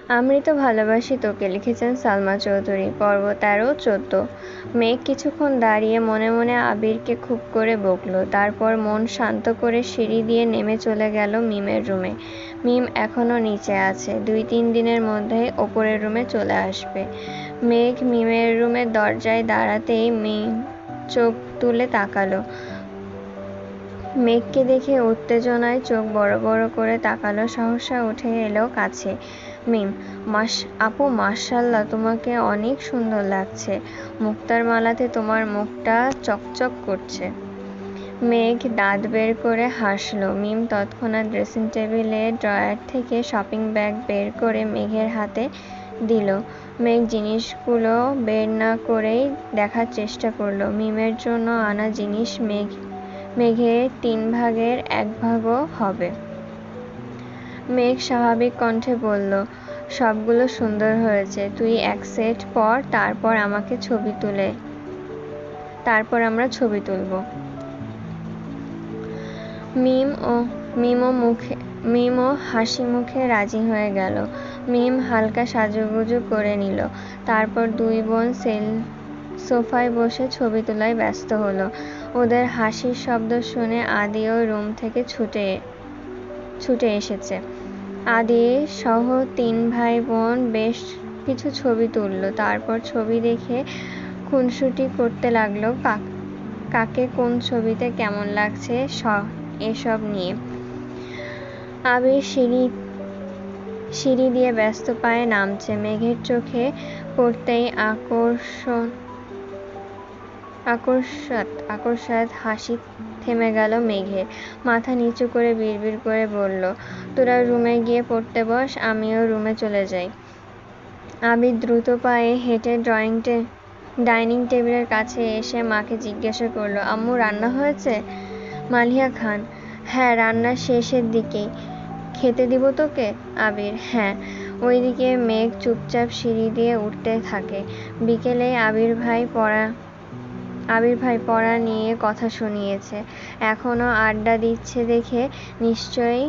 আমি তো ভালোবাসি তোকে, লিখেছেন সালমা চৌধুরী। পর্ব 13-14। মেঘ কিছুক্ষণ দাঁড়িয়ে মনে মনে আবিরকে খুব করে বকলো। তারপর মন শান্ত করে সিঁড়ি দিয়ে নেমে চলে গেল মিমের রুমে। মিম এখনও নিচে আছে, 2-3 দিনের মধ্যেই ওপরের রুমে চলে আসবে। মেঘ মিমের রুমের দরজায় দাঁড়াতেই মিম চোখ তুলে তাকালো। মেঘকে দেখে উত্তেজনায় চোখ বড় বড় করে তাকালো। সহসা উঠে এলো কাছে। মিম, আপু মাশাআল্লাহ, তোমাকে অনেক সুন্দর লাগছে। মুক্তার মালাতে তোমার মুখটা চকচক করছে। মেঘ দাঁত বের করে হাসলো। মিম তৎক্ষণাৎ ড্রেসিং টেবিলে ড্রয়ার থেকে শপিং ব্যাগ বের করে মেঘের হাতে দিল। মেঘ জিনিসগুলো বের না করেই দেখার চেষ্টা করলো। মিমের জন্য আনা জিনিস মেঘের 3 ভাগের 1 ভাগও হবে। মেঘ স্বাভাবিক কণ্ঠে বলল, সবগুলো সুন্দর হয়েছে। তুই এক সেট পর, তারপর আমরা ছবি তুলব। মিমও হাসি মুখে রাজি হয়ে গেল। মিম হালকা সাজুগুজু করে নিল। তারপর দুই বোন সোফায় বসে ছবি তোলায় ব্যস্ত হলো। ওদের হাসির শব্দ শুনে আদিও রুম থেকে ছুটে এসেছে। আদি সহ 3 ভাই বোন বেশ কিছু ছবি তুলল। তারপর ছবি দেখে খুনসুটি করতে লাগলো, কাকে কোন ছবিতে কেমন লাগছে এসব নিয়ে। আবির সিঁড়ি দিয়ে ব্যস্ত পায়ে নামছে। মেঘের চোখে পড়তেই আকস্মাৎ হাসি থেমে গেল মেঘের। মাথা নিচু করে বিড়বিড় করে বলল, তোরা রুমে গিয়ে পড়তে বস, আমিও রুমে চলে যাই। আবির দ্রুত পায়ে হেঁটে ডাইনিং টেবিলের কাছে এসে মাকে জিজ্ঞাসা করলো, আম্মু রান্না হয়েছে? মালিহা খান, হ্যাঁ, রান্না শেষের দিকেই। খেতে দিব তোকে? আবির, হ্যাঁ। ওইদিকে মেঘ চুপচাপ সিঁড়ি দিয়ে উঠতে থাকে। বিকেলে আবির ভাই পড়া নিয়ে কথা শুনিয়েছে। এখনো আড্ডা দিচ্ছে দেখে নিশ্চয়ই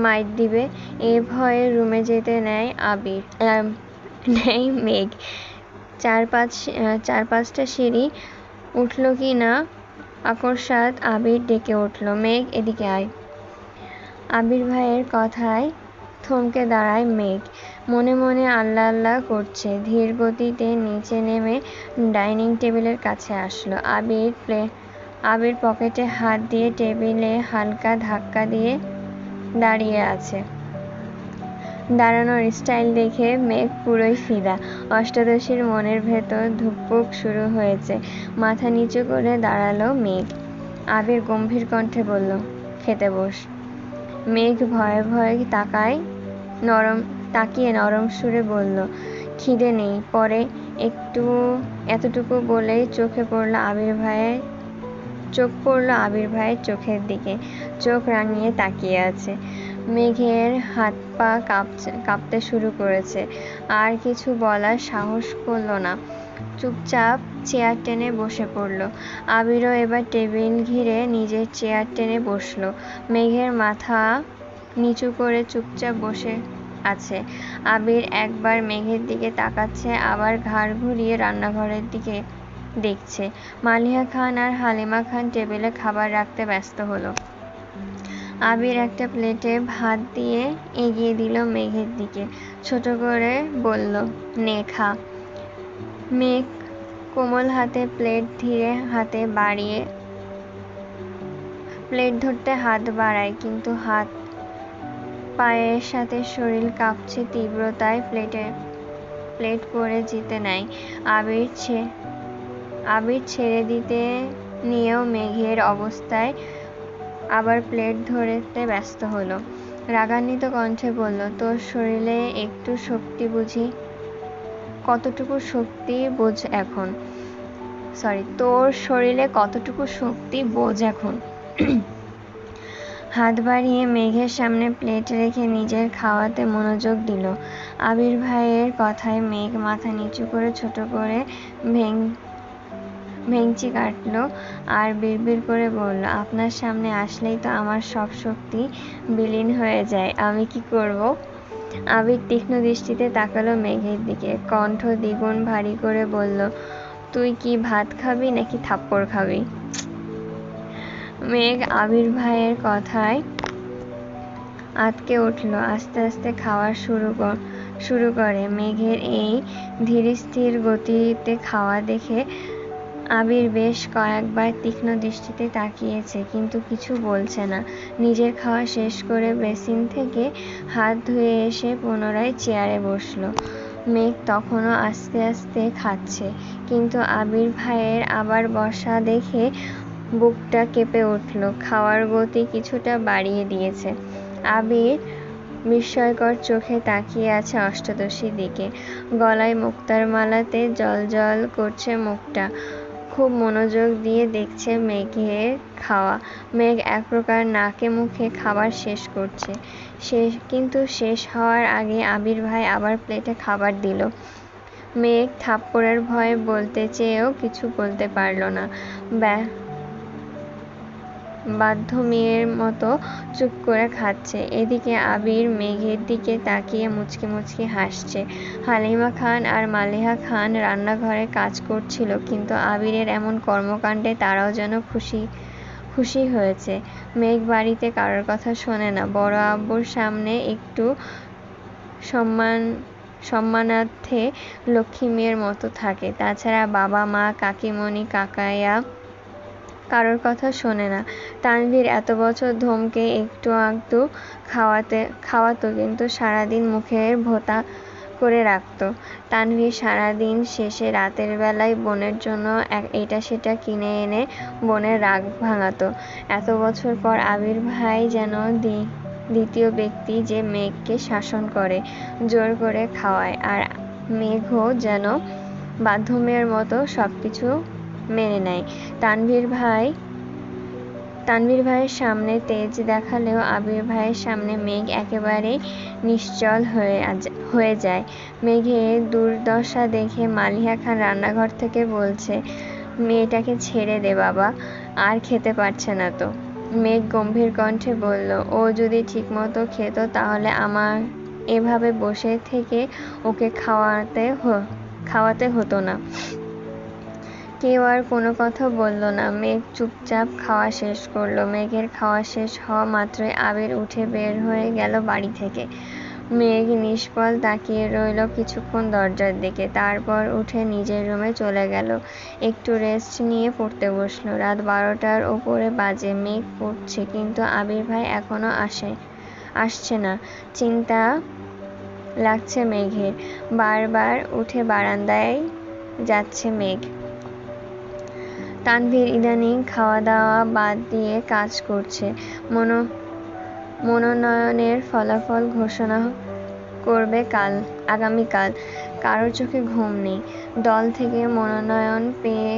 মাইর দিবে, এ ভয়ে রুমে যেতে নেয় মেঘ। 4-5টা সিঁড়ি উঠল কি না আকস্মাৎ আবির ডেকে উঠল, মেঘ এদিকে আয়। আবির ভাইয়ের কথায় থমকে দাঁড়ায় মেঘ। মনে মনে আল্লাহ আল্লাহ করছে। ধীর গতিতে নিচে নেমে ডাইনিং টেবিলের কাছে আসলো। আবির পকেটে হাত দিয়ে টেবিলে হালকা ধাক্কা দিয়ে দাঁড়িয়ে আছে। দাঁড়ানোর স্টাইল দেখে মেঘ পুরোই ফিদা। অষ্টাদশীর মনের ভেতর ধুকপুক শুরু হয়েছে। মাথা নিচু করে দাঁড়ালো মেঘ। আবির গম্ভীর কণ্ঠে বলল, খেতে বস। মেঘ ভয়ে ভয়ে তাকিয়ে নরম সুরে বলল, খিদে নেই, পরে এতটুকু বলেই চোখ পড়ল আবির ভাইয়ের চোখের দিকে। চোখ রাঙিয়ে তাকিয়ে আছে। মেঘের হাত পা কাঁপতে শুরু করেছে। আর কিছু বলার সাহস করল না। চুপচাপ চেয়ার টেনে বসে পড়ল। আবিরও এবার টেবিল ঘিরে নিজের চেয়ার টেনে বসল। মেঘের মাথা নিচু করে চুপচাপ বসে আছে। আবির একবার মেঘের দিকে তাকাচ্ছে, আবার ঘাড় ঘুরিয়ে রান্নাঘরের দিকে দেখছে। মালিহা খান আর হালিমা খান টেবিলে খাবার রাখতে ব্যস্ত হলো। আবির একটা প্লেটে ভাত দিয়ে এগিয়ে দিল মেঘের দিকে। ছোট করে বলল, নে খা। মেঘ কোমল হাতে প্লেট ধরতে হাত বাড়ায়, কিন্তু হাত পায়ের সাথে শরীর কাঁপছে তীব্রতায়। প্লেট পড়ে জিতে নেয়। আবির ছেড়ে দিতে নিয়েও মেঘের অবস্থায় আবার প্লেট ধরতে ব্যস্ত হলো। রাগান্বিত কণ্ঠে বলল, তোর শরীরে কতটুকু শক্তি বোঝ এখন। হাত বাড়িয়ে মেঘের সামনে প্লেট রেখে নিজের খাওয়াতে মনোযোগ দিল। আবির ভাইয়ের কথায় মেঘ মাথা নিচু করে ছোট করে ভেঙচি কাটল আর বিড়বিড় করে বলল, আপনার সামনে আসলেই তো আমার সব শক্তি বিলীন হয়ে যায়, আমি কি করব? আবির তীক্ষ্ণ দৃষ্টিতে তাকালো মেঘের দিকে, কণ্ঠ দ্বিগুণ ভারী করে বলল, তুই কি ভাত খাবি নাকি থাপ্পড় খাবি? মেঘ আবির ভাইয়ের কথায় আঁতকে উঠল, আস্তে আস্তে খাওয়া শুরু করে। মেঘের এই ধীরস্থির গতিতে খাওয়া দেখে আবির বেশ কয়েকবার তীক্ষ্ণ দৃষ্টিতে তাকিয়েছে, কিন্তু কিছু বলছে না। নিজের খাওয়া শেষ করে বেসিন থেকে হাত ধুয়ে এসে পুনরায় চেয়ারে বসল। মেঘ তখনও আস্তে আস্তে খাচ্ছে, কিন্তু আবির ভাইয়ের আবার বসা দেখে বুকটা কেঁপে উঠল। খাওয়ার গতি কিছুটা বাড়িয়ে দিয়েছে। আবির বিস্ময়কর চোখে তাকিয়ে আছে অষ্টাদশীর দিকে। গলায় মুক্তার মালাতে জ্বলজ্বল করছে মুখটা। খুব মনোযোগ দিয়ে দেখছে মেঘের খাওয়া। মেঘ এক প্রকার নাকে মুখে খাবার শেষ করছে, কিন্তু শেষ হওয়ার আগে আবির ভাই আবার প্লেটে খাবার দিল। মেঘ থাপ্পড়ের ভয়ে বলতে চেয়েও কিছু বলতে পারল না। বাধ্য মেয়ের মতো চুপ করে খাচ্ছে। এদিকে আবির মেঘের দিকে তাকিয়ে মুচকি মুচকি হাসছে। হালিমা খান আর মালিহা খান রান্নাঘরে কাজ করছিল, কিন্তু আবিরের এমন কর্মকাণ্ডে তারাও যেন খুশি হয়েছে। মেঘ বাড়িতে কারোর কথা শোনে না। বড় আব্বুর সামনে একটু সম্মানার্থে লক্ষ্মী মেয়ের মতো থাকে। তাছাড়া বাবা মা কাকিমণি কাকাইয়া কারোর কথা শোনে না। তানভীর এত বছর ধমকে একটু আধটু খাওয়াতো, কিন্তু সারাদিন মুখের ভোঁতা করে রাখত। তানভীর সারাদিন শেষে রাতের বেলায় বোনের জন্য এটা সেটা কিনে এনে বোনের রাগ ভাঙাতো। এত বছর পর আবির ভাই যেন দ্বিতীয় ব্যক্তি যে মেঘকে শাসন করে, জোর করে খাওয়ায়, আর মেঘও যেন বাধ্য মেয়ের মতো সবকিছু মেনে নেয়। তানভীর ভাইয়ের সামনে তেজ দেখালেও আবির ভাইয়ের সামনে মেঘ একেবারেই নিশ্চল হয়ে যায়। মেঘের দুর্দশা দেখে মালিহা খান রান্নাঘর থেকে বলছে, মেয়েটাকে ছেড়ে দে বাবা, আর খেতে পারছে না তো। মেঘ গম্ভীর কণ্ঠে বলল, ও যদি ঠিকমতো খেত তাহলে আমার এভাবে বসে থেকে ওকে খাওয়াতে হতো না। কেউ আর কোনো কথা বলল না। মেঘ চুপচাপ খাওয়া শেষ করল। মেঘের খাওয়া শেষ হওয়া মাত্রই আবির উঠে বের হয়ে গেল বাড়ি থেকে। মেঘ নিষ্ফল তাকিয়ে রইল কিছুক্ষণ দরজার দিকে, তারপর উঠে নিজের রুমে চলে গেল। একটু রেস্ট নিয়ে পড়তে বসল। রাত 12টার ওপরে বাজে। মেঘ পড়ছে, কিন্তু আবির ভাই এখনো আসছে না। চিন্তা লাগছে মেঘের। বারবার উঠে বারান্দায় যাচ্ছে মেঘ। তানভীর ইদানিং খাওয়া দাওয়া বাদ দিয়ে কাজ করছে। মনোনয়নের ফলাফল ঘোষণা করবে আগামীকাল। কারোর চোখে ঘুম নেই। দল থেকে মনোনয়ন পেয়ে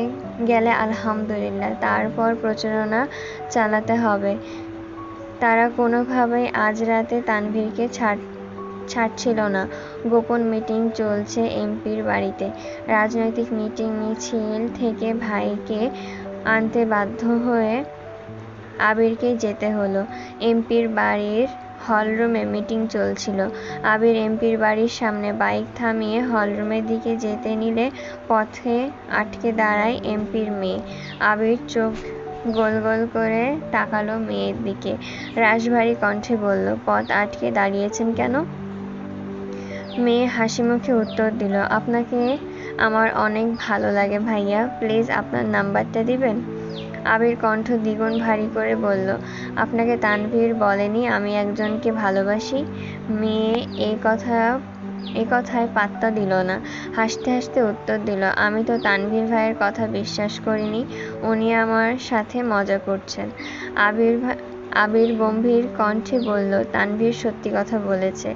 গেলে আলহামদুলিল্লাহ, তারপর প্রচারণা চালাতে হবে। তারা কোনোভাবেই আজ রাতে তানভীরকে ছাড়ছিল না। গোপন মিটিং চলছে এমপির বাড়িতে। রাজনৈতিক মিছিল থেকে ভাইকে আনতে বাধ্য হয়ে আবিরকে যেতে হলো। এমপির বাড়ির হলরুমে মিটিং চলছিল। আবির এমপির বাড়ির সামনে বাইক থামিয়ে হলরুমের দিকে যেতে নিলে পথে আটকে দাঁড়ায় এমপির মেয়ে। আবির চোখ গোল গোল করে তাকালো মেয়ের দিকে। রাশভারী কণ্ঠে বলল, পথ আটকে দাঁড়িয়েছেন কেন? মেয়ে হাসি মুখে উত্তর দিল, আপনাকে আমার অনেক ভালো লাগে ভাইয়া, প্লিজ আপনার নাম্বারটা দিবেন? আবির কণ্ঠ দ্বিগুণ ভারী করে বলল, আপনাকে তানভীর বলেনি আমি একজনকে ভালোবাসি? মেয়ে এই কথায় পাত্তা দিল না। হাসতে হাসতে উত্তর দিল, আমি তো তানভীর ভাইয়ের কথা বিশ্বাস করিনি, উনি আমার সাথে মজা করছেন। আবির গম্ভীর কণ্ঠে বলল, তানভীর সত্যি কথা বলেছে।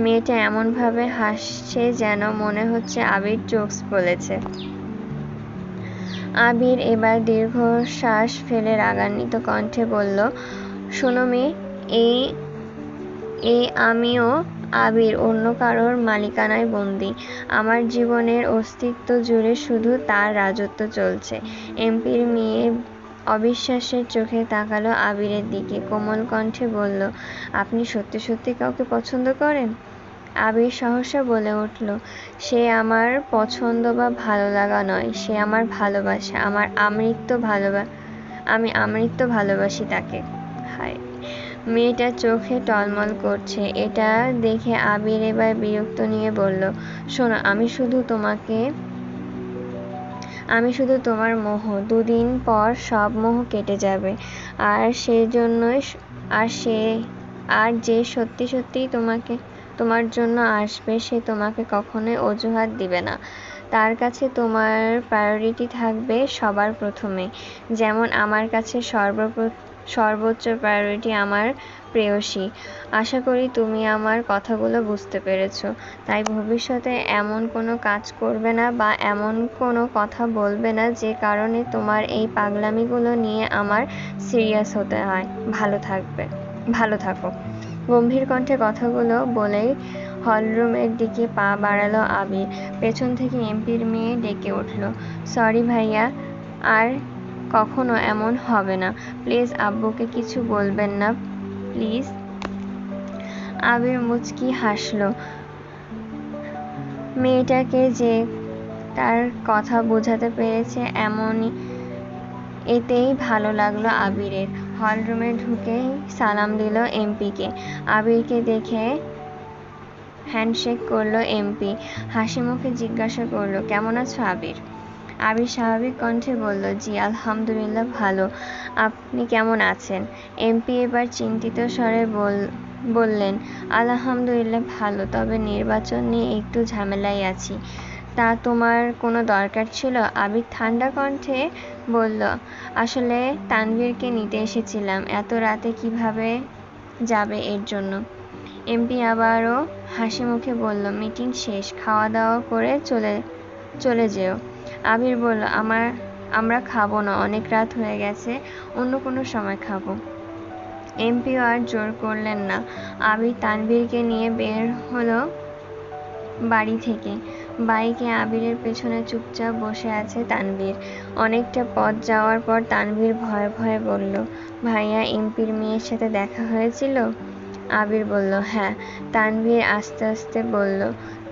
মেয়েটা এমনভাবে হাসছে যেন মনে হচ্ছে আবির জোকস বলেছে। আবির এবার দীর্ঘশ্বাস ফেলে রাগান্বিত কণ্ঠে বলল, শোনো মেয়ে, আমিও আবির অন্য কারোর মালিকানায় বন্দী। আমার জীবনের অস্তিত্ব জুড়ে শুধু তার রাজত্ব চলছে। এমপির মেয়ে অবিশ্বাসের চোখে তাকালো আবিরের দিকে, কোমল কণ্ঠে বলল, আপনি সত্যি সত্যি কাউকে পছন্দ করেন? আবির সহসা বলে উঠল, সে আমার পছন্দ বা ভালো লাগা নয়, সে আমার ভালোবাসা, আমি আমৃত্য ভালোবাসি তাকে। হায়, মেয়েটার চোখে টলমল করছে। এটা দেখে আবির এবার বিরক্ত নিয়ে বলল, শোনো, আমি শুধু তোমার মোহ, দুদিন পর সব মোহ কেটে যাবে। আর যে সত্যি সত্যি তোমার জন্য আসবে, সে তোমাকে কখনোই অজুহাত দিবে না। তার কাছে তোমার প্রায়োরিটি থাকবে সবার প্রথমে। যেমন আমার কাছে সর্বোচ্চ প্রায়োরিটি আমার প্রেয়সী। আশা করি তুমি আমার কথাগুলো বুঝতে পেরেছ। তাই ভবিষ্যতে এমন কোনো কাজ করবে না বা এমন কোনো কথা বলবে না যে কারণে তোমার এই পাগলামিগুলো নিয়ে আমার সিরিয়াস হতে হয়। ভালো থাকো। গম্ভীর কণ্ঠে কথাগুলো বলেই হলরুমের দিকে পা বাড়ালো আবির। পেছন থেকে এমপির মেয়ে ডেকে উঠল, সরি ভাইয়া, আর কখনো এমন হবে না। প্লিজ আব্বুকে কিছু বলবেন না, প্লিজ। আবির মুচকি হাসল। মেয়েটাকে যে তার কথা বোঝাতে পেরেছে এতেই ভালো লাগলো আবিরের। হলরুমে ঢুকেই সালাম দিল এমপিকে। আবিরকে দেখে হ্যান্ডশেক করলো এমপি। হাসি মুখে জিজ্ঞাসা করলো, কেমন আছো আবির? আবির স্বাভাবিক কণ্ঠে বলল, জি আলহামদুলিল্লাহ ভালো। আপনি কেমন আছেন? এমপি এবার চিন্তিত স্বরে বললেন, আলহামদুলিল্লাহ ভালো, তবে নির্বাচন নিয়ে একটু ঝামেলায় আছি। তা তোমার কোনো দরকার ছিল? আবির ঠান্ডা কণ্ঠে বলল, আসলে তানভীরকে নিতে এসেছিলাম। এত রাতে কিভাবে যাবে এর জন্য। এমপি আবারও হাসি মুখে বলল, মিটিং শেষ, খাওয়া দাওয়া করে চলে যেও। আবির বলল, আমরা খাবো না, অনেক রাত হয়ে গেছে, অন্য কোনো সময় খাবো। এমপিও আর জোর করলেন না। আবির তানভীরকে নিয়ে বের হলো বাড়ি থেকে। বাইকে আবিরের পেছনে চুপচাপ বসে আছে তানভীর। অনেকটা পথ যাওয়ার পর তানভীর ভয়ে ভয়ে বলল, ভাইয়া, এমপির মেয়ের সাথে দেখা হয়েছিল? আবির বলল, হ্যাঁ। তানভীর আস্তে আস্তে বলল,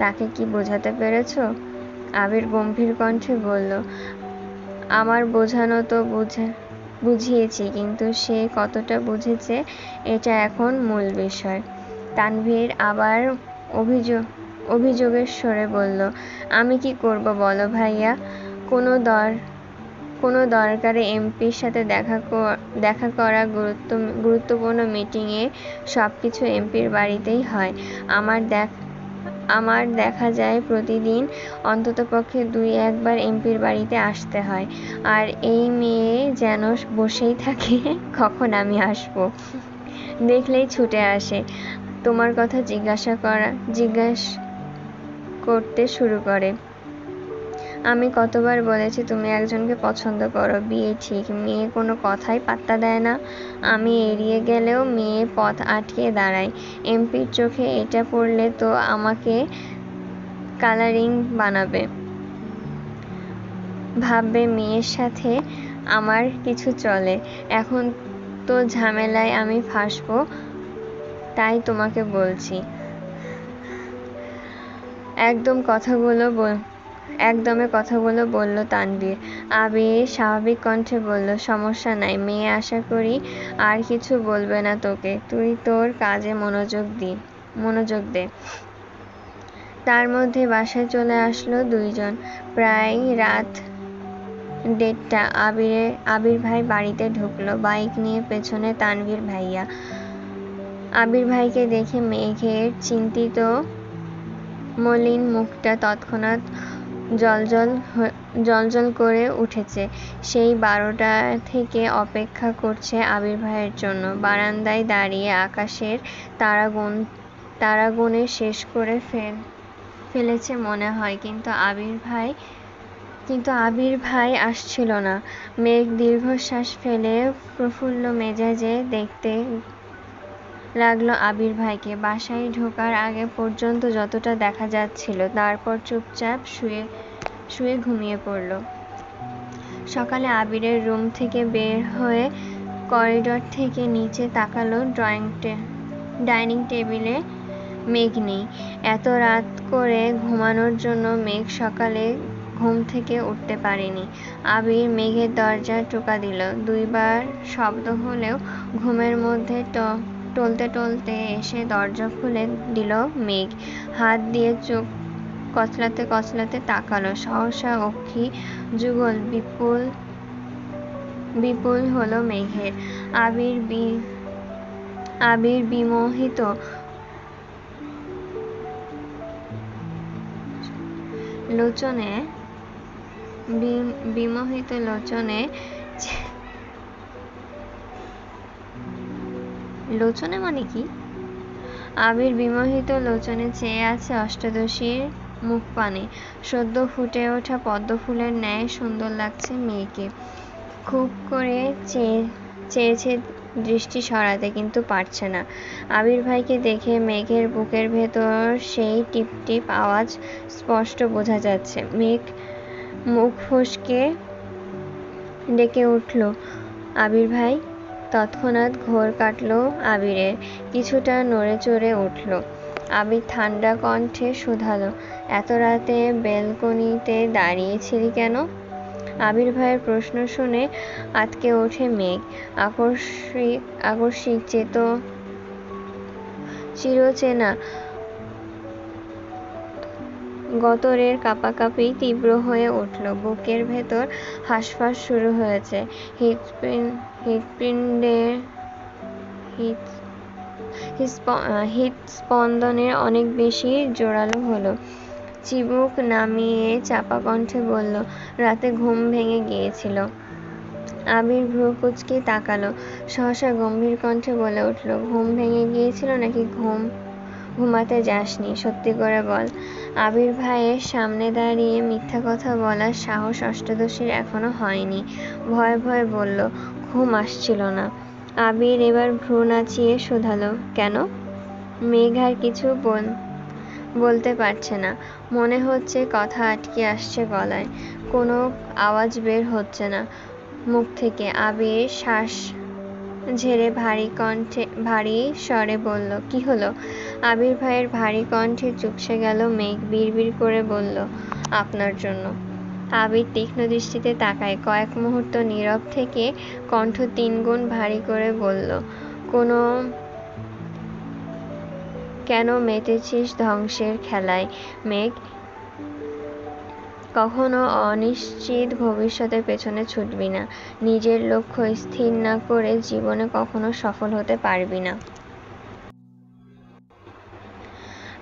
তাকে কি বোঝাতে পেরেছ? আবির গম্ভীর কণ্ঠে বলল, আমার বোঝানো তো বুঝিয়েছি, কিন্তু সে কতটা বুঝেছে এটা এখন মূল বিষয়। তানভীর আবার অভিযোগের স্বরে বলল, আমি কি করব বলো ভাইয়া? কোনো দরকারে এমপির সাথে দেখা করা, গুরুত্বপূর্ণ মিটিংয়ে সবকিছু এমপির বাড়িতেই হয়। আমার দেখা যায় প্রতিদিন অন্ততপক্ষে 2-1 বার এমপির বাড়িতে আসতে হয়। আর এই মেয়ে যেন বসেই থাকে কখন আমি আসবো, দেখলেই ছুটে আসে, তোমার কথা জিজ্ঞেস করতে শুরু করে। আমি কতবার বলেছি তুমি একজনকে পছন্দ করো, বিয়ে ঠিক। মেয়ে কোনো কথাই পাত্তা দেয় না। আমি এড়িয়ে গেলেও মেয়ে পথ আটকে দাঁড়ায়। এমপির চোখে এটা পড়লে তো আমাকে কালারিং বানাবে, ভাববে মেয়ের সাথে আমার কিছু চলে। এখন তো ঝামেলায় আমি ফাঁসবো, তাই তোমাকে বলছি। একদমে কথাগুলো বলল তানভীর। আবির স্বাভাবিক কণ্ঠে বলল, সমস্যা নাই, মেয়ে আশা করি আর কিছু বলবে না তোকে। তুই তোর কাজে মনোযোগ দে। তার মধ্যে বাসায় চলে আসলো দুইজন। প্রায় রাত 1:30। আবির ভাই বাড়িতে ঢুকলো, বাইক নিয়ে পেছনে তানভীর ভাইয়া। আবির ভাইকে দেখে মেঘের চিন্তিত মলিন মুখটা তৎক্ষণাৎ জ্বলজ্বল করে উঠেছে। সেই 12টা থেকে অপেক্ষা করছে আবির ভাইয়ের জন্য। বারান্দায় দাঁড়িয়ে আকাশের তারাগুনে শেষ করে ফেলেছে মনে হয়, কিন্তু আবির ভাই আসছিল না। মেঘ দীর্ঘশ্বাস ফেলে প্রফুল্ল মেজাজে দেখতে লাগলো আবির ভাইকে। বাসায় ঢোকার আগে পর্যন্ত যতটা দেখা যাচ্ছিল, তারপর চুপচাপ শুয়ে ঘুমিয়ে পড়ল। সকালে আবিরের রুম থেকে বের হয়ে করিডর থেকে নিচে তাকালো। ডাইনিং টেবিলে মেঘ নেই। এত রাত করে ঘুমানোর জন্য মেঘ সকালে ঘুম থেকে উঠতে পারেনি। আবির মেঘের দরজা টোকা দিল। 2 বার শব্দ হলেও ঘুমের মধ্যে টলতে টলতে এসে দরজা খুলে দিল মেঘ। হাত দিয়ে চোখ কচলাতে কচলাতে তাকালো। সহসা অক্ষি যুগল বিপুল হলো মেঘের। আবির বিমোহিত লোচনে লোচনে মানে কি? আবির বিমোহিত লোচনে চেয়ে আছে অষ্টাদশীর মুখপানে। সদ্য ফুটে ওঠা পদ্ম ফুলের ন্যায় সুন্দর লাগছে মেয়েকে। খুব করে চেয়েছে দৃষ্টি সরাতে, কিন্তু পারছে না। আবির ভাইকে দেখে মেঘের বুকের ভেতর সেই টিপ টিপ আওয়াজ স্পষ্ট বোঝা যাচ্ছে। মেঘ মুখ ফসকে ডেকে উঠল, আবির ভাই। তৎক্ষণাৎ ঘোর কাটল আবিরের। কিছুটা নড়ে চড়ে উঠল। আবির ঠান্ডা কণ্ঠে শুধালো, এত রাতে বেলকনিতে দাঁড়িয়েছিলি কেন? আবির ভাইয়ের প্রশ্ন শুনে আঁতকে ওঠে মেঘ। আকস্মিক চিরচেনা গতরের কাঁপাকাঁপি তীব্র হয়ে উঠল। বুকের ভেতর হাঁসফাঁস শুরু হয়েছে। হৃৎস্পন্দনের অনেক বেশি জোরালো হলো। চিবুক নামিয়ে চাপা কণ্ঠে বলল, রাতে ঘুম ভেঙে গিয়েছিল। আবির ভ্রু কুঁচকে তাকালো। সহসা গম্ভীর কণ্ঠে বলে উঠল, ঘুম ভেঙে গিয়েছিল নাকি ঘুমাতে যাসনি? সত্যি করে বল। আবির ভাইয়ের সামনে দাঁড়িয়ে মিথ্যা কথা বলার সাহস অষ্টাদশীর এখনো হয়নি। ভয়ে ভয়ে বলল, ঘুম আসছিল না। আবির এবার ভ্রু নাচিয়ে শুধালো, কেন? মেঘ আর কিছু বলতে পারছে না। মনে হচ্ছে কথা আটকে আসছে গলায়। কোনো আওয়াজ বের হচ্ছে না মুখ থেকে। আবির শ্বাস ঝেড়ে ভারী স্বরে বলল, কি হলো? আবির ভাইয়ের ভারী কণ্ঠে চুপসে গেল। মেঘ বিড়বিড় করে বলল, আপনার জন্য। আবির তীক্ষ্ণ দৃষ্টিতে তাকায়। কয়েক মুহূর্ত নীরব থেকে কণ্ঠ 3 গুণ ভারী করে বলল, কেন মেতেছিস ধ্বংসের খেলায় মেঘ? কখনো অনিশ্চিত ভবিষ্যতের পেছনে ছুটবি না। নিজের লক্ষ্য স্থির না করে জীবনে কখনো সফল হতে পারবি না।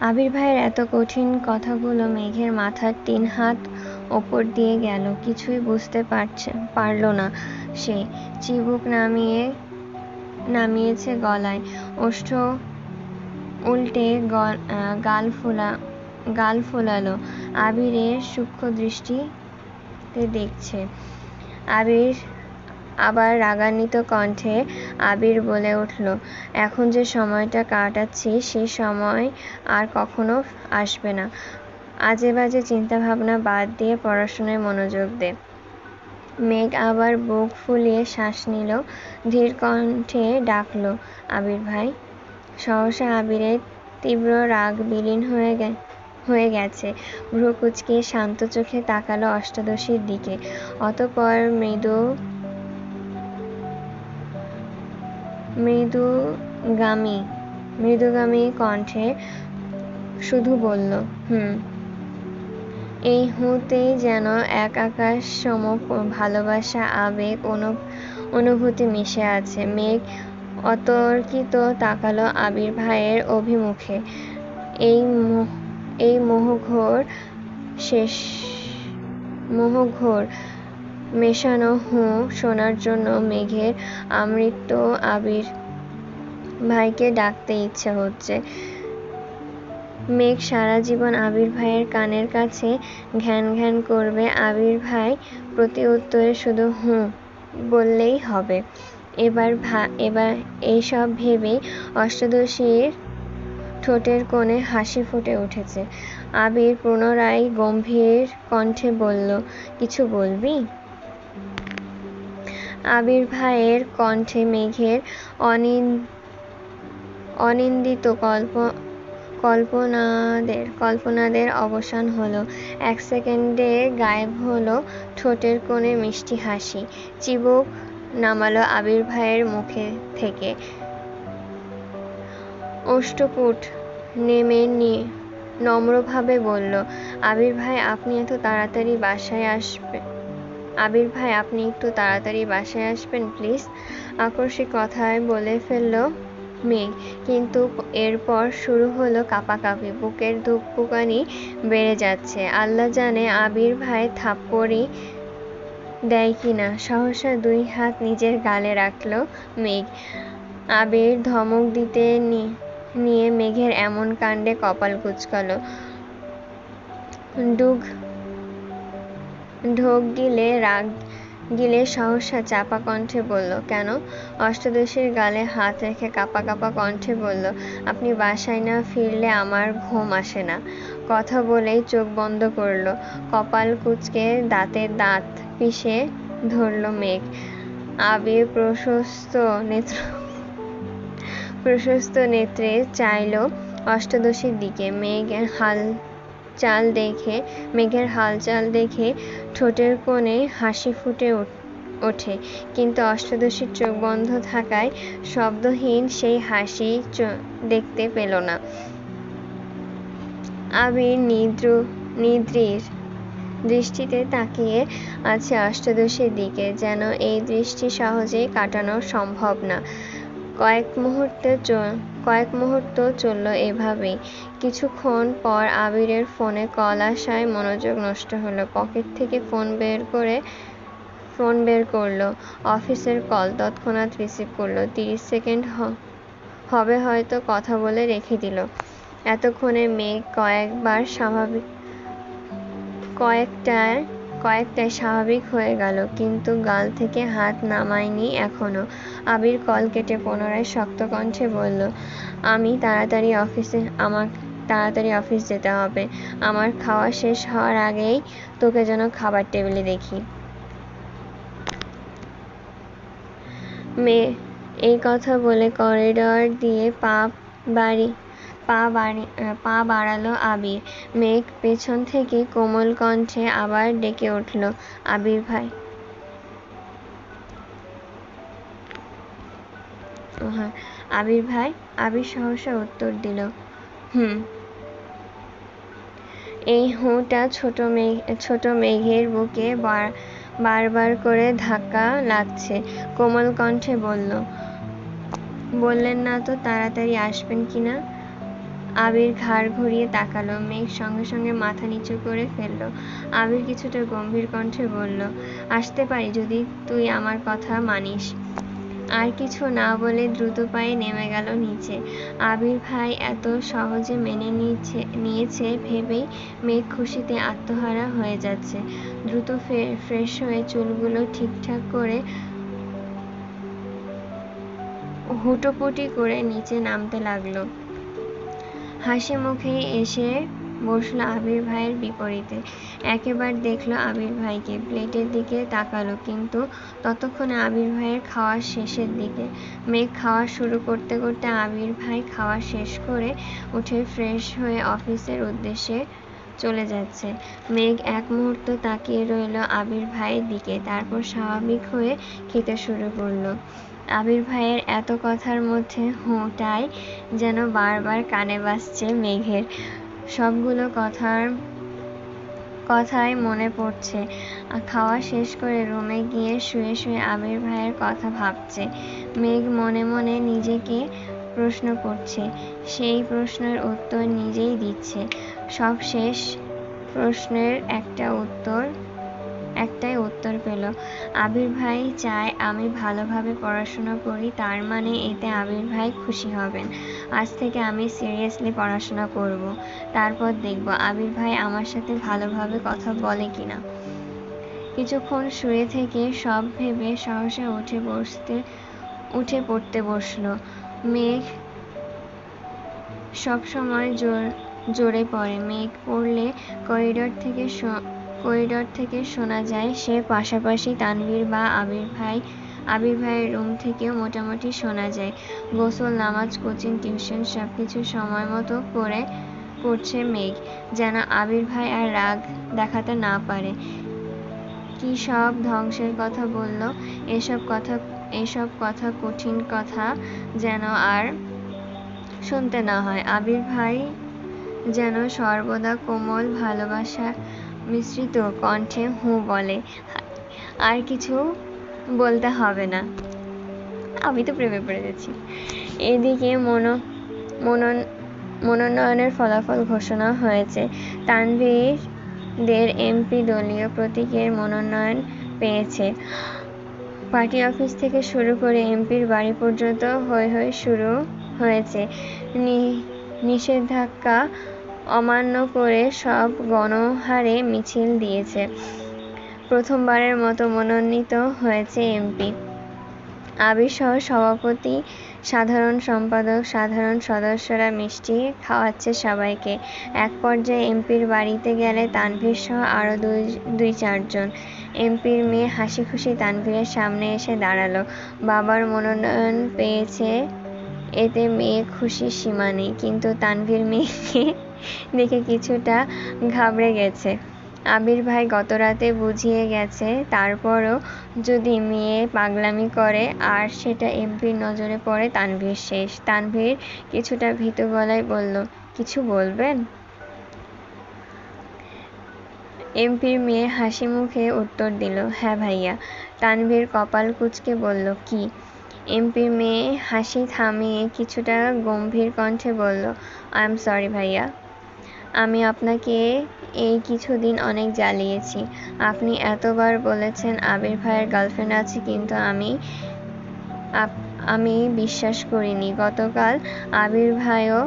আবির ভাইয়ের এত কঠিন কথাগুলো মেঘের মাথার 3 হাত ওপর দিয়ে গেল। কিছুই বুঝতে পারল না সে। চিবুক নামিয়েছে গলায়। ওষ্ঠ উল্টে গাল ফোলালো। আবিরের সূক্ষ্ম দৃষ্টিতে দেখছে। আবার রাগান্বিত কণ্ঠে আবির বলে উঠল, এখন যে সময়টা কাটাচ্ছি সে সময় আর কখনো আসবে না। আজে বাজে চিন্তাভাবনা বাদ দিয়ে পড়াশোনায় মনোযোগ দে। মেঘ আবার বুক ফুলিয়ে শ্বাস নিল। ধীর কণ্ঠে ডাকল, আবির ভাই। সহসা আবিরের তীব্র রাগ বিলীন হয়ে গেছে। ভ্রু কুঁচকিয়ে শান্ত চোখে তাকালো অষ্টাদশীর দিকে। অতঃপর মৃদুগামী কণ্ঠে শুধু বলল, এই হুঁতেই যেন এক আকাশ সম ভালোবাসা, আবেগ, অনুভূতি মিশে আছে। মেঘ অতর্কিত তাকালো আবির ভাইয়ের অভিমুখে। এই মোহঘোর মেশানো হুঁ শোনার জন্য মেঘের আমৃত্য আবির ভাইকে ডাকতে ইচ্ছে হচ্ছে। মেঘ সারা জীবন আবির ভাইয়ের কানের কাছে ঘ্যান ঘ্যান করবে। আবির ভাই প্রতি উত্তরে শুধু হুঁ বললেই হবে। এবার এইসব ভেবেই অষ্টাদশীর ঠোঁটের কোণে হাসি ফুটে উঠেছে। আবির পুনরায় গম্ভীর কণ্ঠে বলল, কিছু বলবি? আবির ভাইয়ের কণ্ঠে মেঘের অনিন্দিত কল্পনাদের অবসান হলো। 1 সেকেন্ডে গায়েব হলো ঠোঁটের কোণে মিষ্টি হাসি। চিবুক নামালো আবির ভাইয়ের মুখে থেকে। অষ্টপুট নেমে নম্রভাবে বলল, আবির ভাই আপনি একটু তাড়াতাড়ি বাসায় আসবেন প্লিজ। আকস্মিক কথায় বলে ফেলল মেঘ, কিন্তু এরপর শুরু হলো কাঁপাকাঁপি, বুকের ধুকপুকানি বেড়ে যাচ্ছে। আল্লাহ জানে আবির ভাই থাপ্পড়ই দেয় কিনা। সহসা 2 হাত নিজের গালে রাখল মেঘ। আবির ধমক দিতে নিয়ে মেঘের এমন কাণ্ডে কপাল কুঁচকাল। ঢোক গিলে সহসা চাপা কণ্ঠে বলল, কেন? অষ্টাদশীর গালে হাত রেখে কাঁপা কাঁপা কণ্ঠে বলল, আপনি বাসায় না ফিরলে আমার ঘুম আসে না। কথা বলেই চোখ বন্ধ করল। কপাল কুঁচকে দাঁতে দাঁত পিষে ধরল মেঘ। আবির প্রশস্ত নেত্রে চাইল অষ্টাদশীর দিকে। মেঘের হালচাল দেখে ঠোঁটের কোণে হাসি ফুটে ওঠে, কিন্তু অষ্টাদশীর চোখ বন্ধ থাকায় শব্দহীন সেই হাসি দেখতে পেল না। আবির নিদ্রির দৃষ্টিতে তাকিয়ে আছে অষ্টাদশীর দিকে, যেন এই দৃষ্টি সহজেই কাটানো সম্ভব না। কয়েক মুহূর্ত চলল এভাবেই। কিছুক্ষণ পর আবিরের ফোনে কল আসায় মনোযোগ নষ্ট হলো। পকেট থেকে ফোন বের করলো। অফিসের কল। তৎক্ষণাৎ রিসিভ করলো। 30 সেকেন্ড হবে হয়তো, কথা বলে রেখে দিল। এতক্ষণে মেঘ কয়েকটায় স্বাভাবিক হয়ে গেল, কিন্তু গাল থেকে হাত নামায়নি এখনো। আবির কল কেটে পুনরায় শক্ত কণ্ঠে বলল, আমার তাড়াতাড়ি অফিস যেতে হবে। আমার খাওয়া শেষ হওয়ার আগেই তোকে যেন খাবার টেবিলে দেখি। এই কথা বলে করিডর দিয়ে পা বাড়ালো আবির। মেঘ পেছন থেকে কোমল কণ্ঠে আবার ডেকে উঠল, আবির ভাই। আবির সহসা উত্তর দিল, হুম। এই হুঁটা ছোট মেঘের বুকে বারবার করে ধাক্কা লাগছে। কোমল কণ্ঠে বললেন না তো তাড়াতাড়ি আসবেন কিনা। আবির ঘাড় ঘুরিয়ে তাকালো। মেঘ সঙ্গে সঙ্গে মাথা নিচু করে ফেলল। আবির কিছুটা গম্ভীর কণ্ঠে বলল, আসতে পারি যদি তুই আমার কথা মানিস। আর কিছু না বলে দ্রুত পায়ে নেমে গেল নিচে। আবির ভাই এত সহজে মেনে নিয়েছে ভেবেই মেঘ খুশিতে আত্মহারা হয়ে যাচ্ছে। দ্রুত ফ্রেশ হয়ে চুলগুলো ঠিকঠাক করে হুটোপুটি করে নিচে নামতে লাগলো। হাসি মুখেই এসে বসলো আবির ভাইয়ের বিপরীতে। একবার দেখলো আবির ভাইকে, প্লেটের দিকে তাকালো, কিন্তু ততক্ষণে আবির ভাইয়ের খাওয়া শেষের দিকে। মেঘ খাওয়া শুরু করতে করতে আবির ভাই খাওয়া শেষ করে উঠে ফ্রেশ হয়ে অফিসের উদ্দেশ্যে চলে যাচ্ছে। মেঘ এক মুহূর্ত তাকিয়ে রইল আবির ভাইয়ের দিকে, তারপর স্বাভাবিক হয়ে খেতে শুরু করলো। আবির ভাইয়ের এত কথার মধ্যে হুঁটাই যেন বারবার কানে বাজছে মেঘের। সবগুলো কথাই মনে পড়ছে। খাওয়া শেষ করে রুমে গিয়ে শুয়ে শুয়ে আবির ভাইয়ের কথা ভাবছে। মেঘ মনে মনে নিজেকে প্রশ্ন করছে, সেই প্রশ্নের উত্তর নিজেই দিচ্ছে। সব শেষ প্রশ্নের একটাই উত্তর পেল। আবির ভাই চায় আমি ভালোভাবে পড়াশোনা করি, তার মানে এতে আবির ভাই খুশি হবেন। আজ থেকে আমি সিরিয়াসলি পড়াশোনা করব, তারপর দেখব আবির ভাই আমার সাথে ভালোভাবে কথা বলে কিনা। কিছুক্ষণ শুয়ে থেকে সব ভেবে সহসা উঠে পড়তে বসলো। মেঘ সবসময় জোরে পড়ে। মেঘ পড়লে করিডর থেকে শোনা যায় সে পাশাপাশি তানভীর বা আবির ভাইয়ের রুম থেকেও মোটামুটি শোনা যায়। গোসল, নামাজ, কোচিং, টিউশন সবকিছু সময় মতো করছে মেঘ, যেন আবির ভাই আর রাগ দেখাতে না পারে। কি সব ধ্বংসের কথা বলল! এসব কথা কঠিন কথা যেন আর শুনতে না হয়। আবির ভাই যেন সর্বদা কোমল ভালোবাসা মিশ্রিত কণ্ঠে বলে, আর কিছু বলতে হবে না। আমি তো প্রেমে পড়ে যাচ্ছি। এদিকে মনোনয়নের ফলাফল ঘোষণা হয়েছে। তানভীরদের এমপি দলীয় প্রতীকের মনোনয়ন পেয়েছে। পার্টি অফিস থেকে শুরু করে এমপির বাড়ি পর্যন্ত হৈ হৈ শুরু হয়েছে। নিষেধাজ্ঞা অমান্য করে সব গণহারে মিছিল দিয়েছে। প্রথমবারের মতো মনোনীত হয়েছে এমপি। আবিরসহ সভাপতি, সাধারণ সম্পাদক, সাধারণ সদস্যরা মিষ্টি খাওয়াচ্ছে সবাইকে। এক পর্যায়ে এমপির বাড়িতে গেলে তানভীরসহ আরও দুই চারজন। এমপির মেয়ে হাসিখুশি তানভীরের সামনে এসে দাঁড়ালো। বাবার মনোনয়ন পেয়েছে, এতে মেয়ে খুশির সীমা নেই। কিন্তু তানভীর মেয়েকে দেখে কিছুটা ঘাবড়ে গেছে। আবির ভাই গতরাতে বুঝিয়ে গেছে, তারপরও যদি মেয়ে পাগলামি করে আর সেটা এমপির নজরে পড়ে, তানভীর শেষ। তানভীর কিছুটা ভীতু গলায় বলল, কিছু বলবেন? এমপির মেয়ে হাসি মুখে উত্তর দিল, হ্যাঁ ভাইয়া। তানভীর কপাল কুঁচকে বলল, কি? এমপির মেয়ে হাসি থামিয়ে কিছুটা গম্ভীর কণ্ঠে বলল, আই এম সরি ভাইয়া। আমি আপনাকে এই কিছুদিন অনেক জ্বালিয়েছি। আপনি এতবার বলেছেন আবির ভাইয়ের গার্লফ্রেন্ড আছে, কিন্তু আমি বিশ্বাস করিনি। গতকাল আবির ভাইও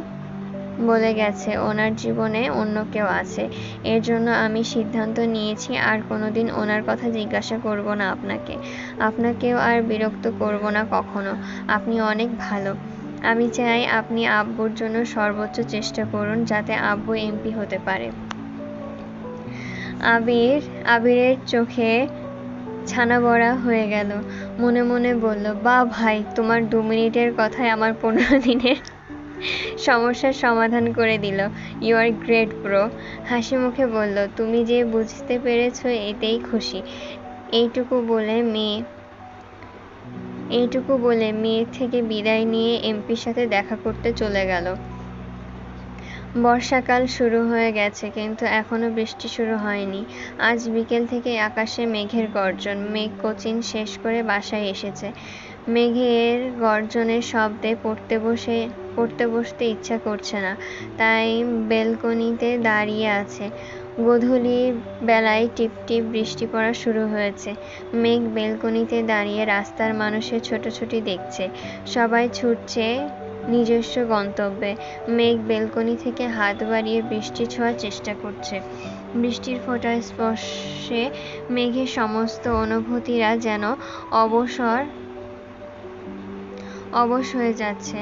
বলে গেছে ওনার জীবনে অন্য কেউ আছে। এর জন্য আমি সিদ্ধান্ত নিয়েছি আর কোনোদিন ওনার কথা জিজ্ঞাসা করব না আপনাকেও আর বিরক্ত করব না কখনো। আপনি অনেক ভালো। আমি চাই আপনি আব্বুর জন্য সর্বোচ্চ চেষ্টা করুন, যাতে আব্বু এমপি হতে পারে। আবিরের চোখে ছানা বড়া হয়ে গেল। মনে মনে বলল, বাহ ভাই, তোমার 2 মিনিটের কথায় আমার 15 দিনের সমস্যার সমাধান করে দিল। You are great bro. হাসি মুখে বলল, তুমি যে বুঝতে পেরেছ এতেই খুশি। এইটুকু বলে মেয়ে থেকে বিদায় নিয়ে এমপির সাথে দেখা করতে চলে গেল। বর্ষাকাল শুরু হয়ে গেছে, কিন্তু এখনো বৃষ্টি শুরু হয়নি। আজ বিকেল থেকে আকাশে মেঘের গর্জন। মেঘ কোচিং শেষ করে বাসায় এসেছে। মেঘের গর্জনের শব্দে পড়তে বসতে ইচ্ছা করছে না, তাই বেলকনিতে দাঁড়িয়ে আছে। গোধূলির বেলায় টিপটিপ বৃষ্টি পড়া শুরু হয়েছে। মেঘ বেলকনিতে দাঁড়িয়ে রাস্তার মানুষের ছোটাছুটি দেখছে। সবাই ছুটছে নিজস্ব গন্তব্যে। মেঘ বেলকনি থেকে হাত বাড়িয়ে বৃষ্টি ছোঁয়ার চেষ্টা করছে। বৃষ্টির ফোঁটার স্পর্শে মেঘের সমস্ত অনুভূতিরা যেন অবশ হয়ে যাচ্ছে।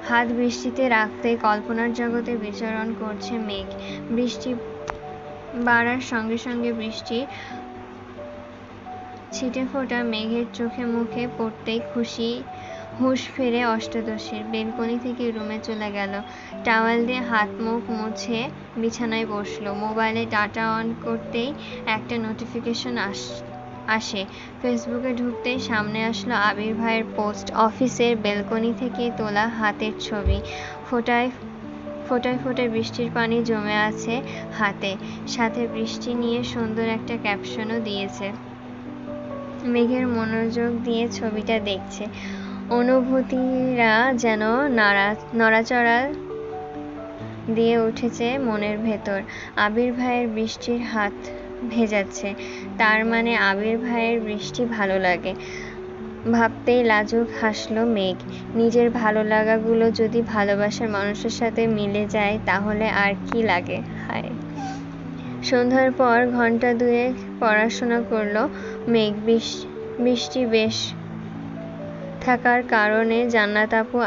হাত বৃষ্টিতে রাখতে কল্পনার জগতে বিচরণ করছে মেঘ। বৃষ্টি বাড়ার সঙ্গে সঙ্গে বৃষ্টির ছিটেফোঁটা মেঘের চোখে মুখে পড়তেই হুঁশ ফেরে অষ্টাদশীর। বেলকনি থেকে রুমে চলে গেল। টাওয়েল দিয়ে হাত মুখ মুছে বিছানায় বসল। মোবাইলে ডাটা অন করতেই একটা নোটিফিকেশন আসে। ফেসবুকে ঢুকতেই সামনে আসলো আবির ভাইয়ের পোস্ট। অফিসের বেলকনি থেকে তোলা হাতের ছবি। ফোঁটায় ফোঁটায় বৃষ্টির পানি জমে আছে হাতে। সাথে বৃষ্টি নিয়ে সুন্দর একটা ক্যাপশনও দিয়েছে। মেঘের মনোযোগ দিয়ে ছবিটা দেখছে। অনুভূতিরা যেন নড়াচড়া দিয়ে উঠেছে মনের ভেতর। আবির ভাইয়ের বৃষ্টির হাত ভেজাচ্ছে, তার মানে আবির ভাইয়ের বৃষ্টি ভালো লাগে। ভাবতেই লাজুক হাসল মেঘ। নিজের ভালো লাগাগুলো যদি ভালোবাসার মানুষের সাথে মিলে যায়, তাহলে আর কি লাগে। হায়। সন্ধ্যার পর ঘন্টা 2 পড়াশোনা করল মেঘ। বৃষ্টি বেশ থাকার কারণে জান্নাত আপু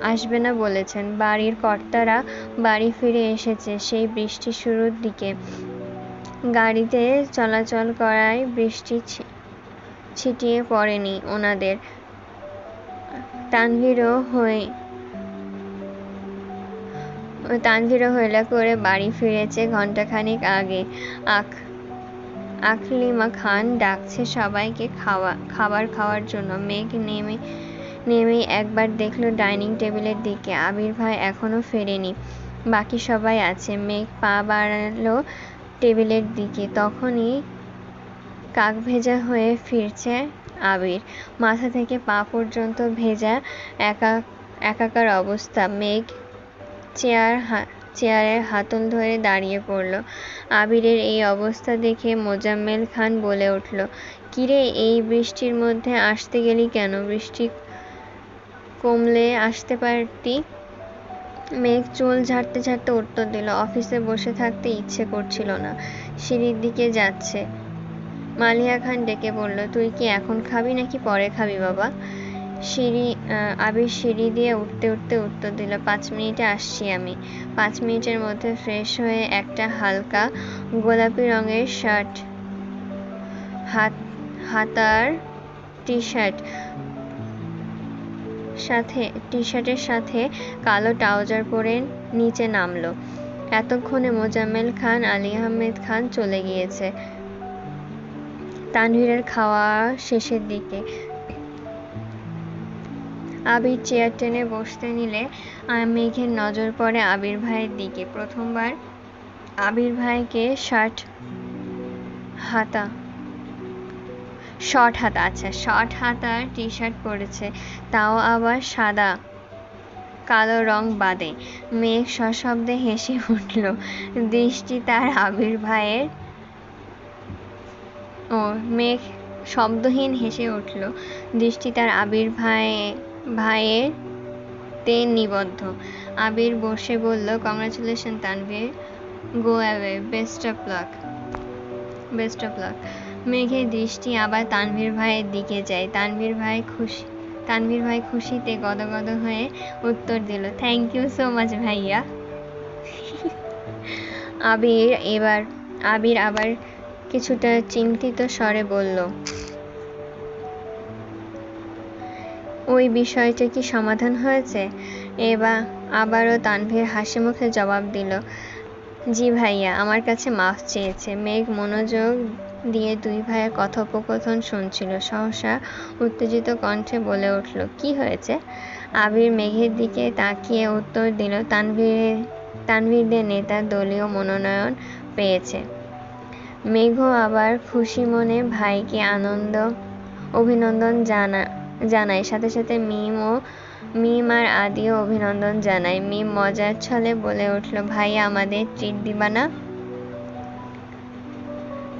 আসবে না বলেছেন। বাড়ির কর্তারা বাড়ি ফিরে এসেছে সেই বৃষ্টি শুরুর দিকে। গাড়িতে চলাচল করায় বৃষ্টি ছিটিয়ে পড়েনি ওনাদের। তানভীরও হইলা করে বাড়ি ফিরেছে ঘণ্টাখানিক আগে। আকলিমা খান ডাকছে সবাইকে খাবার খাওয়ার জন্য। মেঘ নেমেই একবার দেখলো ডাইনিং টেবিলের দিকে। আবির ভাই এখনো ফেরেনি, বাকি সবাই আছে। মেঘ পা বাড়ালো টেবিলের দিকে, তখনই কাকভেজা হয়ে ফিরছে আবির। মাথা থেকে পা পর্যন্ত ভেজা, একাকার অবস্থা। মেঘ চেয়ারের হাতল ধরে দাঁড়িয়ে পড়ল। আবিরের এই অবস্থা দেখে মোজাম্মেল খান বলে উঠল, কিরে, এই বৃষ্টির মধ্যে আসতে গেলি কেন? বৃষ্টি কমলে আসতে পারতি। মেঘ চুল ঝাড়তে ঝাড়তে উত্তর দিল, অফিসে বসে থাকতে ইচ্ছে করছিল না, সিঁড়ির দিকে যাচ্ছে। মালিহা খান ডেকে বলল, তুই কি এখন খাবি নাকি পরে খাবি বাবা? আবির সিঁড়ি দিয়ে উঠতে উঠতে উত্তর দিল, 5 মিনিটে আসছি আমি। 5 মিনিটের মধ্যে ফ্রেশ হয়ে একটা হালকা গোলাপি রঙের শার্ট, হাতার টি শার্টের সাথে কালো ট্রাউজার পরে নিচে নামলো। এতক্ষণে মোজাম্মেল খান, আলী আহমেদ খান চলে গিয়েছে। তানভীরের খাওয়া শেষের দিকে। আবির চেয়ার টেনে বসতে নিলে মেঘের নজর পড়ে আবির ভাইয়ের দিকে। প্রথমবার আবির ভাইকে শর্ট হাতার টি শার্ট পরেছে, তাও আবার সাদা কালো রং বাদে। মেঘ সশব্দে হেসে উঠল। মেঘ শব্দহীন হেসে উঠল। দৃষ্টি তার আবির ভাইয়ের তে নিবদ্ধ। আবির বসে বলল, congratulation Tanvir, go away, best of luck. মেঘের দৃষ্টি আবার তানভীর ভাইয়ের দিকে যায়। তানভীর ভাই খুশিতে গদগদ হয়ে উত্তর দিল, থ্যাংক ইউ সো মাচ ভাইয়া। আবির আবার কিছুটা চিন্তিত স্বরে বলল, ওই বিষয়টা কি সমাধান হয়েছে? আবারও তানভীর হাসি মুখে জবাব দিল, জি ভাইয়া, আমার কাছে মাফ চেয়েছে। মেঘ মনোযোগ দিয়ে দুই ভাইয়ের কথোপকথন শুনছিল। সহসা উত্তেজিত কণ্ঠে বলে উঠল, কি হয়েছে? আবির মেঘের দিকে তাকিয়ে উত্তর দিল, তানভীরদের নেতা দলীয় মনোনয়ন পেয়েছে। মেঘও আবার খুশি মনে ভাইকে অভিনন্দন জানায়। সাথে সাথে মিম আর আদিও অভিনন্দন জানায়। মিম মজার ছলে বলে উঠল, ভাইয়া, আমাদের ট্রিট দিবা না?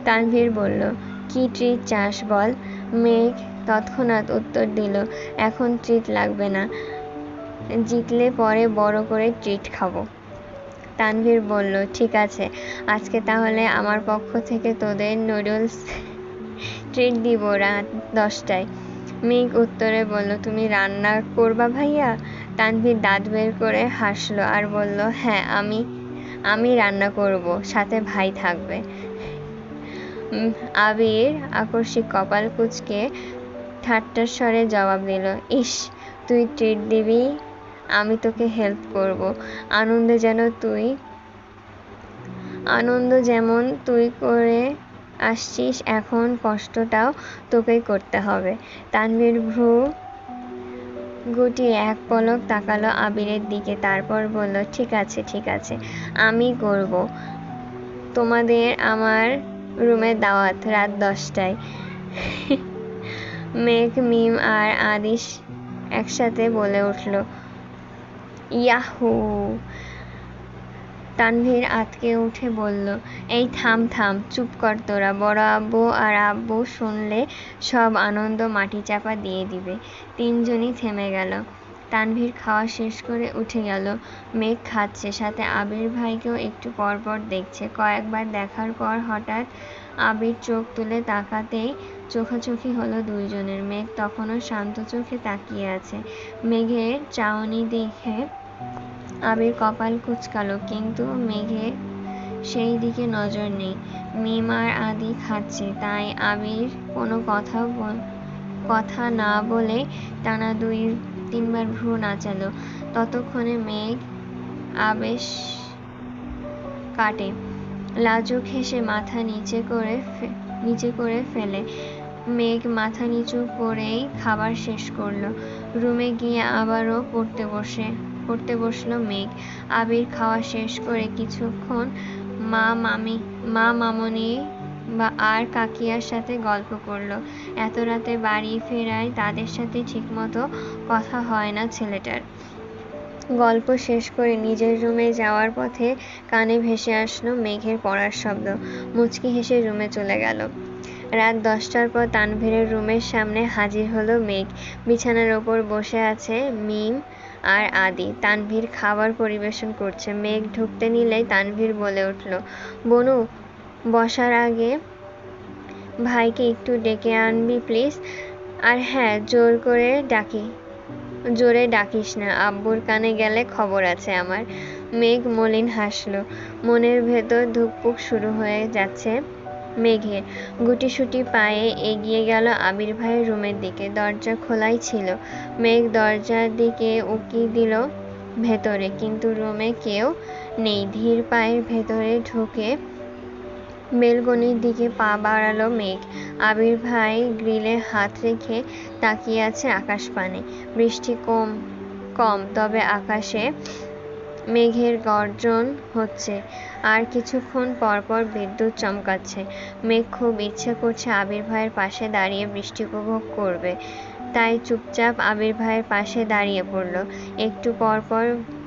তানভীর বলল, কি ট্রিট চাস বল? মেঘ তৎক্ষণাৎ উত্তর দিল, এখন ট্রিট লাগবে না, জিতলে পরে বড় করে ট্রিট খাবো। তানভীর বলল, ঠিক আছে, আজকে তাহলে আমার পক্ষ থেকে তোদের নুডলস ট্রিট দিব রাত 10টায়। মেঘ উত্তরে বলল, তুমি রান্না করবা ভাইয়া? তানভীর দাঁত বের করে হাসল আর বলল, হ্যাঁ, আমি রান্না করব, সাথে ভাই থাকবে। আবির আকস্মিক কপাল কুঁচকে ঠাট্টার স্বরে জবাব দিল, ইস, তুই ট্রিট দিবি, আমি তোকে হেল্প করব। আনন্দ যেমন তুই করে আসছিস, এখন কষ্টটাও তোকেই করতে হবে। তানভীর ভ্রু গুটিয়ে এক পলক তাকালো আবিরের দিকে, তারপর বলল, ঠিক আছে, আমি করব। তোমাদের আমার রুমে দাওয়াত, রাত 10টায়। মেঘ, মিম আর আদিশ একসাথে বলে উঠল, ইয়াহু। তানভীর আঁতকে উঠে বলল, এই থাম, চুপ কর তোরা। বড় আব্বু আর আব্বু শুনলে সব আনন্দ মাটি চাপা দিয়ে দিবে। তিনজনই থেমে গেল। তানভীর খাওয়া শেষ করে উঠে গেল। মেঘ খাচ্ছে, সাথে আবির ভাইকেও একটু পরপর দেখছে। কয়েকবার দেখার পর হঠাৎ আবির চোখ তুলে তাকাতেই চোখাচোখি হলো দুইজনের। মেঘ তখনও শান্ত চোখে তাকিয়ে আছে। মেঘের চাউনি দেখে আবির কপাল কুঁচকালো, কিন্তু সেই দিকে নজর নেই। মিম আর আদি খাচ্ছে, তাই আবির কোনো কথা না বলে টানা 2-3 বার ভ্রু নাচালো। ততক্ষণে মেঘ আবেশ কাটে। লাজুক হেসে মাথা নিচে করে ফেলে। মেঘ মাথা নিচু করেই খাবার শেষ করলো। রুমে গিয়ে আবারও পড়তে বসলো মেঘ। আবির খাওয়া শেষ করে কিছুক্ষণ মা মামনি আর কাকিয়ার সাথে গল্প করলো। এত রাতে বাড়ি ফেরায় তাদের সাথে ঠিকমতো কথা হয় না ছেলেটার। গল্প শেষ করে নিজের রুমে যাওয়ার পথে কানে ভেসে আসলো মেঘের পড়ার শব্দ। মুচকি হেসে রুমে চলে গেল। রাত 10টার পর তানভীরের রুমের সামনে হাজির হলো মেঘ। বিছানার ওপর বসে আছে মিম আর আদি। তানভীর খাবার পরিবেশন করছে। মেঘ ঢুকতে নিলেই তানভীর বলে উঠল, বনু, বসার আগে ভাইকে একটু ডেকে আনবি প্লিজ। আর হ্যাঁ, জোরে ডাকিস না, আব্বুর কানে গেলে খবর আছে আমার। মেঘ মলিন হাসলো। মনের ভেতর ধুকপুক শুরু হয়ে যাচ্ছে মেঘের। গুটিসুটি পায়ে এগিয়ে গেল আবির ভাইয়ের রুমের দিকে। দরজা খোলাই ছিল। মেঘ দরজার দিকে উকি দিল ভেতরে, কিন্তু রুমে কেউ নেই। ধীর পায়ের ভেতরে ঢুকে বেলকনির দিকে পা বাড়ালো মেঘ। আবির ভাই গ্রিলে হাত রেখে তাকিয়ে আছে আকাশপানে। বৃষ্টি কম, তবে আকাশে মেঘের গর্জন হচ্ছে, আর কিছুক্ষণ পরপর বিদ্যুৎ চমকাচ্ছে। মেঘ খুব ইচ্ছে করছে আবির ভাইয়ের পাশে দাঁড়িয়ে বৃষ্টি উপভোগ করবে, তাই চুপচাপ আবির ভাইয়ের পাশে দাঁড়িয়ে পড়ল। একটু পরপর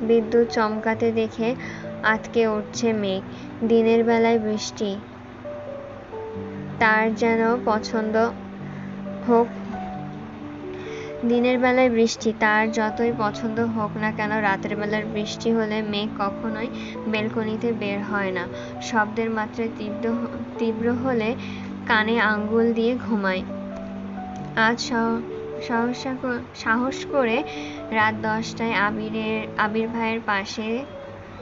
বিদ্যুৎ চমকাতে দেখে আঁতকে উঠছে মেঘ। দিনের বেলায় বৃষ্টি তার যতই পছন্দ হোক না কেন, রাতের বেলার বৃষ্টি হলে মেঘ কখনোই বেলকনিতে বের হয় না। শব্দের মাত্রা তীব্র হলে কানে আঙ্গুল দিয়ে ঘুমায়। আজ সাহস করে রাত 10টায় আবির ভাইয়ের পাশে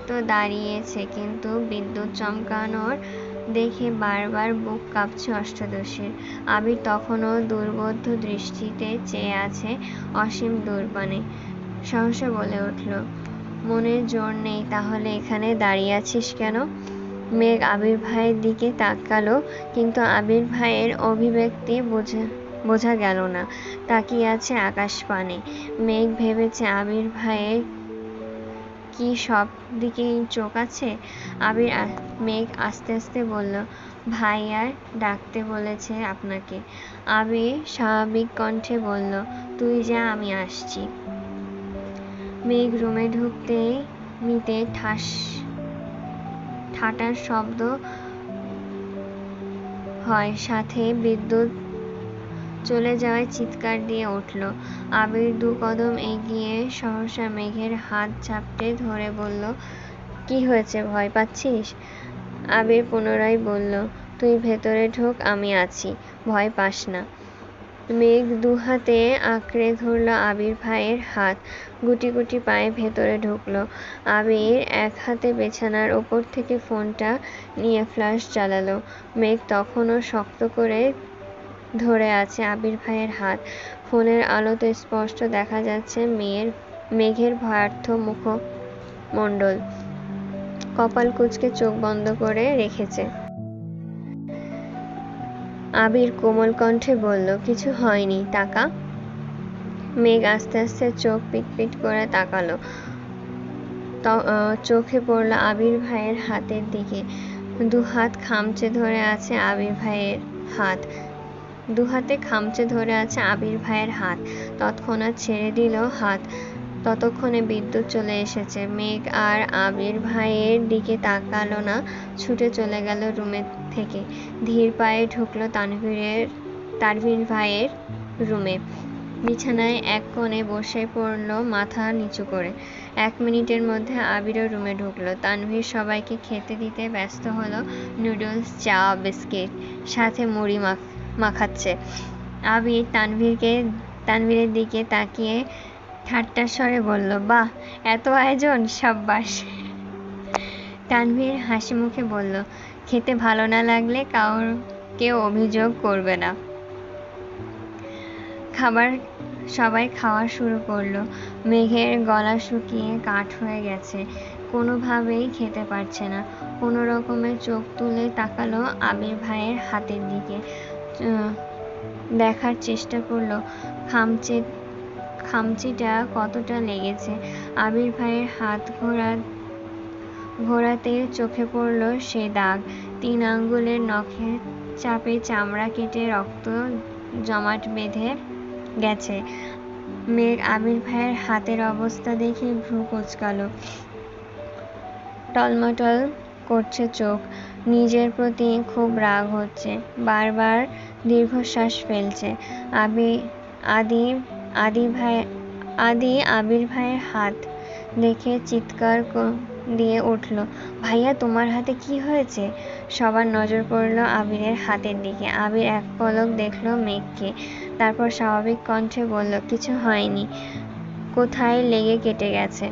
তো দাঁড়িয়েছে, কিন্তু বিদ্যুৎ চমকানোর দেখে বারবার বুক কাঁপছে অষ্টাদশীর। আবির তখনও দুর্বোধ্য দৃষ্টিতে চেয়ে আছে অসীম দূরপানে। সহসা বলে উঠল, মনের জোর নেই তাহলে এখানে দাঁড়িয়ে আছিস কেন? মেঘ আবির ভাইয়ের দিকে তাকালো, কিন্তু আবির ভাইয়ের অভিব্যক্তি বোঝা গেল না। তাকিয়ে আছে আকাশপানে। মেঘ ভেবেছে আবির ভাইয়ের কি সব দিকেই চোখ আছে? মেঘ আস্তে আস্তে বলল, ভাইয়া ডাকতে বলেছে আপনাকে। আবির স্বাভাবিক কণ্ঠে বলল, তুই যা, আমি আসছি। মেঘ রুমে ঢুকতে নিতে ঠাটার শব্দ হয়, সাথে বিদ্যুৎ চলে যাওয়ায় চিৎকার দিয়ে উঠল। আবির 2 কদম এগিয়ে সহসা মেঘের হাত ঝাপটে ধরে বলল, কি হয়েছে, ভয় পাচ্ছিস? আবির পুনরায় বলল, তুই ভেতরে ঢোক, আমি আছি, ভয় পাস না। মেঘ 2 হাতে আঁকড়ে ধরল আবির ভাইয়ের হাত। গুটি গুটি পায়ে ভেতরে ঢুকল। আবির এক হাতে বিছানার ওপর থেকে ফোনটা নিয়ে ফ্ল্যাশ জ্বালালো। মেঘ তখনও শক্ত করে ধরে আছে আবির ভাইয়ের হাত। ফোনের আলোতে স্পষ্ট দেখা যাচ্ছে মেঘের ভয়ার্থ মুখমণ্ডল। কপাল কুঁচকে চোখ বন্ধ করে রেখেছে। আবির কোমল কণ্ঠে বলল, কিছু হয়নি, তাকা। মেঘ আস্তে আস্তে চোখ পিটপিট করে তাকালো। চোখে পড়ল আবির ভাইয়ের হাতের দিকে। 2 হাত খামচে ধরে আছে আবির ভাইয়ের হাত। 2 হাতে খামচে ধরে আছে আবির ভাইয়ের হাত। তৎক্ষণাৎ ছেড়ে দিল হাত। ততক্ষণে বিদ্যুৎ চলে এসেছে। মেঘ আর আবির ভাইয়ের দিকে তাকালো না, ছুটে চলে গেল রুমে থেকে। ধীর পায়ে ঢুকলো তানভীর ভাইয়ের রুমে। বিছানায় এক কোণে বসে পড়ল মাথা নিচু করে। 1 মিনিটের মধ্যে আবিরও রুমে ঢুকলো। তানভীর সবাইকে খেতে দিতে ব্যস্ত হলো। নুডলস, চা, বিস্কিট, সাথে মুড়ি মাখাচ্ছে। আবির তানভীরের দিকে তাকিয়ে ঠাট্টার স্বরে বলল, বাহ, এত আয়োজন, সাব্বাস। তানভীর হাসি মুখে বলল, খেতে ভালো না লাগলে কেউ অভিযোগ করবে না। সবাই খাওয়া শুরু করলো। মেঘের গলা শুকিয়ে কাঠ হয়ে গেছে, কোনোভাবেই খেতে পারছে না। কোনো রকমে চোখ তুলে তাকালো আবির ভাইয়ের হাতের দিকে, দেখার চেষ্টা করলো খামচিটা কতটা লেগেছে। আবির ভাইয়ের হাত ঘোরাতে চোখে পড়ল সে দাগ। 3 আঙ্গুলের নখের চাপে চামড়া কেটে রক্ত জমাট বেঁধে গেছে। মেঘ আবির ভাইয়ের হাতের অবস্থা দেখে ভ্রু কুঁচকালো। টলমটল করছে চোখ। নিজের প্রতি খুব রাগ হচ্ছে। বারবার দীর্ঘশ্বাস ফেলছে। আদি আবির ভাইয়ের হাত দেখে চিৎকার দিয়ে উঠল, ভাইয়া তোমার হাতে কি হয়েছে? সবার নজর পড়ল আবিরের হাতের দিকে। আবির এক পলক দেখল মেঘকে, তারপর স্বাভাবিক কণ্ঠে বলল, কিছু হয়নি, কোথায় লেগে কেটে গেছে।